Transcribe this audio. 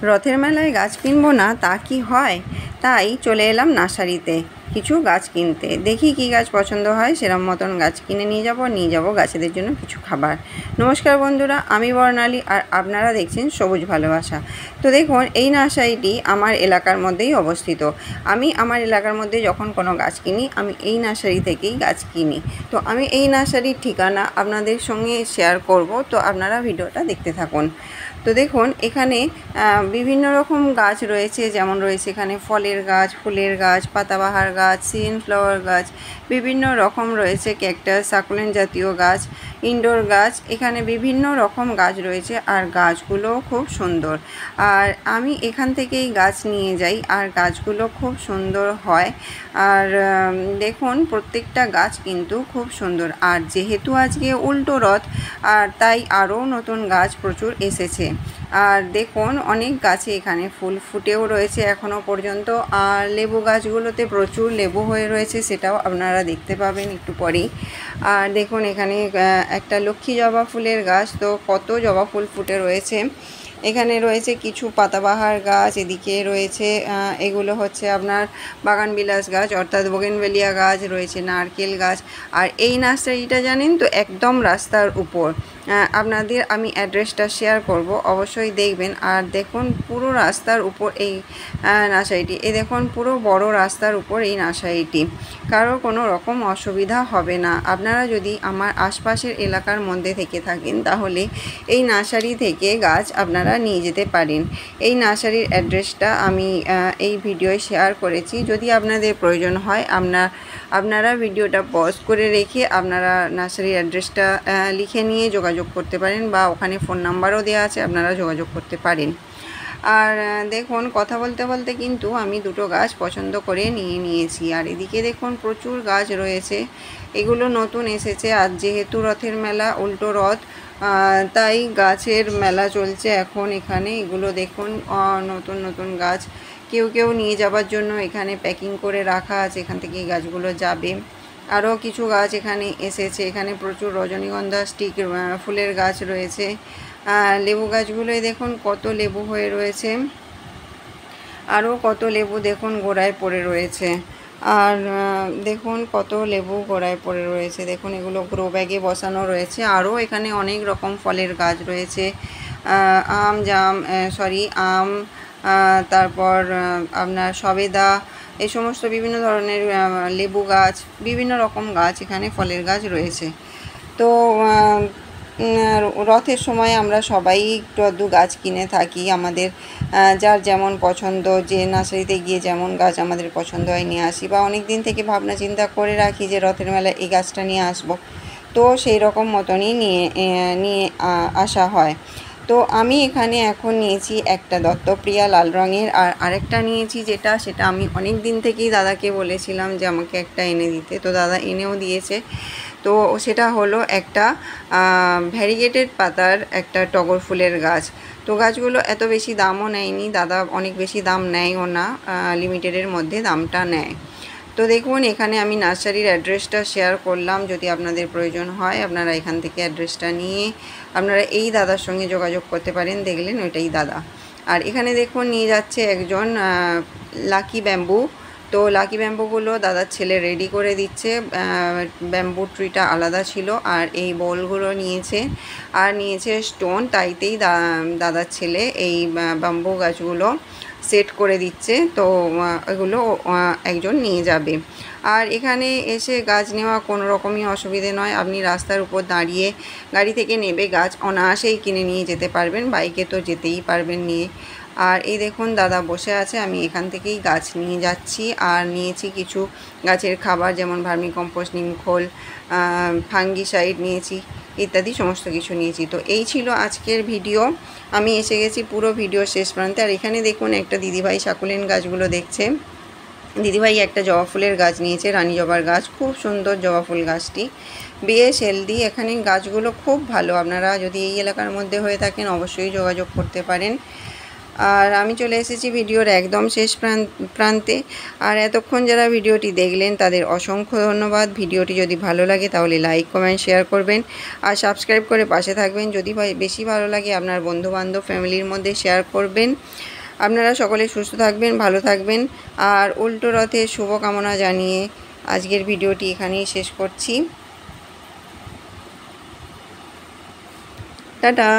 রথের মেলায় গাছ কিনবো না তা কি হয়, তাই চলে এলাম নার্সারিতে কিছু গাছ কিনতে। দেখি কি গাছ পছন্দ হয়, সেরকম মতন গাছ কিনে নিয়ে যাব গাছেদের জন্য কিছু খাবার। নমস্কার বন্ধুরা, আমি বর্ণালী আর আপনারা দেখছেন সবুজ ভালোবাসা। তো দেখুন, এই নার্সারিটি আমার এলাকার মধ্যেই অবস্থিত। আমি আমার এলাকার মধ্যে যখন কোনো গাছ কিনি, আমি এই নার্সারি থেকেই গাছ কিনি। তো আমি এই নার্সারির ঠিকানা আপনাদের সঙ্গে শেয়ার করব, তো আপনারা ভিডিওটা দেখতে থাকুন। তো দেখুন, এখানে বিভিন্ন রকম গাছ রয়েছে, যেমন রয়েছে এখানে ফলের গাছ, ফুলের গাছ, পাতাবাহার গাছ, সিজন ফ্লাওয়ার গাছ, বিভিন্ন রকম রয়েছে ক্যাকটাস, সাকুলেন্ট জাতীয় গাছ, ইনডোর গাছ। এখানে বিভিন্ন রকম গাছ রয়েছে আর গাছগুলো খুব সুন্দর। আর আমি এখান থেকেই গাছ নিয়ে যাই আর গাছগুলো খুব সুন্দর হয়। আর দেখুন, প্রত্যেকটা গাছ কিন্তু খুব সুন্দর। আর যেহেতু আজকে উল্টো রথ, আর তাই আরও নতুন গাছ প্রচুর এসেছে। আর দেখুন, অনেক গাছে এখানে ফুল ফুটেও রয়েছে এখনও পর্যন্ত। আর লেবু গাছগুলোতে প্রচুর লেবু হয়ে রয়েছে, সেটাও আপনারা দেখতে পাবেন একটু পরেই। আর দেখুন, এখানে একটা লক্ষ্মী জবা ফুলের গাছ, তো কত জবা ফুল ফুটে রয়েছে। এখানে রয়েছে কিছু পাতাবাহার গাছ, এদিকে রয়েছে এগুলো হচ্ছে আপনার বাগানবিলাস গাছ অর্থাৎ বোগেনভেলিয়া গাছ, রয়েছে নারকেল গাছ। আর এই নার্সারিটা জানেন তো, একদম রাস্তার উপর। আপনাদের আমি অ্যাড্রেসটা শেয়ার করব, অবশ্যই দেখবেন। আর দেখুন, পুরো রাস্তার উপর এই নার্সারিটি। এই দেখুন, পুরো বড় রাস্তার উপর এই নার্সারিটি। কারো কোনো রকম অসুবিধা হবে না। আপনারা যদি আমার আশপাশের এলাকার মধ্যে থেকে থাকেন, তাহলে এই নার্সারি থেকে গাছ আপনারা নিয়ে যেতে পারেন। এই নার্সারির অ্যাড্রেসটা আমি এই ভিডিওয় শেয়ার করেছি। যদি আপনাদের প্রয়োজন হয়, আপনারা ভিডিওটা পজ করে রেখে আপনারা নার্সারির অ্যাড্রেসটা লিখে নিয়ে যোগাযোগ করতে পারেন, বা ওখানে ফোন নাম্বারও দেওয়া আছে, আপনারা যোগাযোগ করতে পারেন। আর দেখুন, কথা বলতে বলতে কিন্তু আমি দুটো গাছ পছন্দ করে নিয়েছি। আর এদিকে দেখুন, প্রচুর গাছ রয়েছে, এগুলো নতুন এসেছে। আর যেহেতু রথের মেলা, উল্টো রথ, তাই গাছের মেলা চলছে এখন এখানে। এগুলো দেখুন, নতুন নতুন গাছ কেউ নিয়ে যাবার জন্য এখানে প্যাকিং করে রাখা আছে, এখান থেকে এই গাছগুলো যাবে। আরও কিছু গাছ এখানে এসেছে, এখানে প্রচুর রজনীগন্ধা স্টিক ফুলের গাছ রয়েছে। লেবু গাছগুলোয় দেখুন কত লেবু হয়ে রয়েছে, আরও কত লেবু দেখুন গোড়ায় পড়ে রয়েছে। আর দেখুন, কত লেবু গোড়ায় পড়ে রয়েছে। দেখুন, এগুলো গ্রো ব্যাগে বসানো রয়েছে। আরও এখানে অনেক রকম ফলের গাছ রয়েছে, আম, তারপর আপনার সবেদা, এই সমস্ত বিভিন্ন ধরনের লেবু গাছ, বিভিন্ন রকম গাছ এখানে ফলের গাছ রয়েছে। তো রথের সময় আমরা সবাই একটু আধটু গাছ কিনে থাকি, আমাদের যার যেমন পছন্দ, যে নার্সারিতে গিয়ে যেমন গাছ আমাদের পছন্দ হয় নিয়ে আসি, বা অনেক দিন থেকে ভাবনা চিন্তা করে রাখি যে রথের মেলায় এই গাছটা নিয়ে আসবো, তো সেই রকম মতনই নিয়ে আসা হয়। তো আমি এখানে এখন নিয়েছি একটা দত্তপ্রিয়া লাল রঙের, আর আরেকটা নিয়েছি সেটা আমি অনেক দিন থেকেই দাদাকে বলেছিলাম যে আমাকে একটা এনে দিতে, তো দাদা এনেও দিয়েছে। তো সেটা হলো একটা ভ্যারিগেটেড পাতার একটা টগর ফুলের গাছ। তো গাছগুলো এত বেশি দামও নেয়নি, দাদা অনেক বেশি দাম নেয়ও না, লিমিটেডের মধ্যে দামটা নেয়। তো দেখুন, এখানে আমি নার্সারির অ্যাড্রেসটা শেয়ার করলাম। যদি আপনাদের প্রয়োজন হয়, আপনারা এখান থেকে অ্যাড্রেসটা নিয়ে আপনারা এই দাদার সঙ্গে যোগাযোগ করতে পারেন। দেখলেন, ওইটাই দাদা। আর এখানে দেখুন, নিয়ে যাচ্ছে একজন লাকি ব্যাম্বু। তো লাকি ব্যাম্বুগুলো দাদার ছেলে রেডি করে দিচ্ছে। ব্যাম্বু ট্রিটা আলাদা ছিল, আর এই বোলগুলো নিয়েছে, আর নিয়েছে স্টোন। তাইতেই দাদার ছেলে এই ব্যাম্বু গাছগুলো সেট করে দিচ্ছে। তো এগুলো একজন নিয়ে যাবে। আর এখানে এসে গাছ নেওয়া কোনো রকমই অসুবিধে নয়, আপনি রাস্তার উপর দাঁড়িয়ে গাড়ি থেকে নেবে গাছ অনায়াসেই কিনে নিয়ে যেতে পারবেন, বাইকে তো যেতেই পারবেন নিয়ে। আর এই দেখুন, দাদা বসে আছে, আমি এখান থেকেই গাছ নিয়ে যাচ্ছি। আর নিয়েছি কিছু গাছের খাবার, যেমন ভার্মিকম্পোস্ট, নিমখোল, ফাঙ্গিসাইড নিয়েছি, ইত্যাদি সমস্ত কিছু নিয়েছি। তো এই ছিল আজকের ভিডিও। আমি এসে গেছি পুরো ভিডিও শেষ প্রান্তে। আর এখানে দেখুন, একটা দিদিভাই সাকুলেন্ট গাছগুলো দেখছে। দিদিভাই একটা জবা ফুলের গাছ নিয়েছে, রানী জবার গাছ, খুব সুন্দর জবা ফুল গাছটি, বেশ হেলদি। এখানে গাছগুলো খুব ভালো, আপনারা যদি এই এলাকার মধ্যে হয়ে থাকেন অবশ্যই যোগাযোগ করতে পারেন। আর আমি চলে এসেছি ভিডিওর একদম শেষ প্রান্তে। আর এতক্ষণ যারা ভিডিওটি দেখলেন তাদের অসংখ্য ধন্যবাদ। ভিডিওটি যদি ভালো লাগে তাহলে লাইক, কমেন্ট, শেয়ার করবেন আর সাবস্ক্রাইব করে পাশে থাকবেন। যদি বেশি ভালো লাগে আপনার বন্ধুবান্ধব ফ্যামিলির মধ্যে শেয়ার করবেন। আপনারা সকলে সুস্থ থাকবেন, ভালো থাকবেন। আর উল্টো রথের শুভকামনা জানিয়ে আজকের ভিডিওটি এখানেই শেষ করছি। টাটা।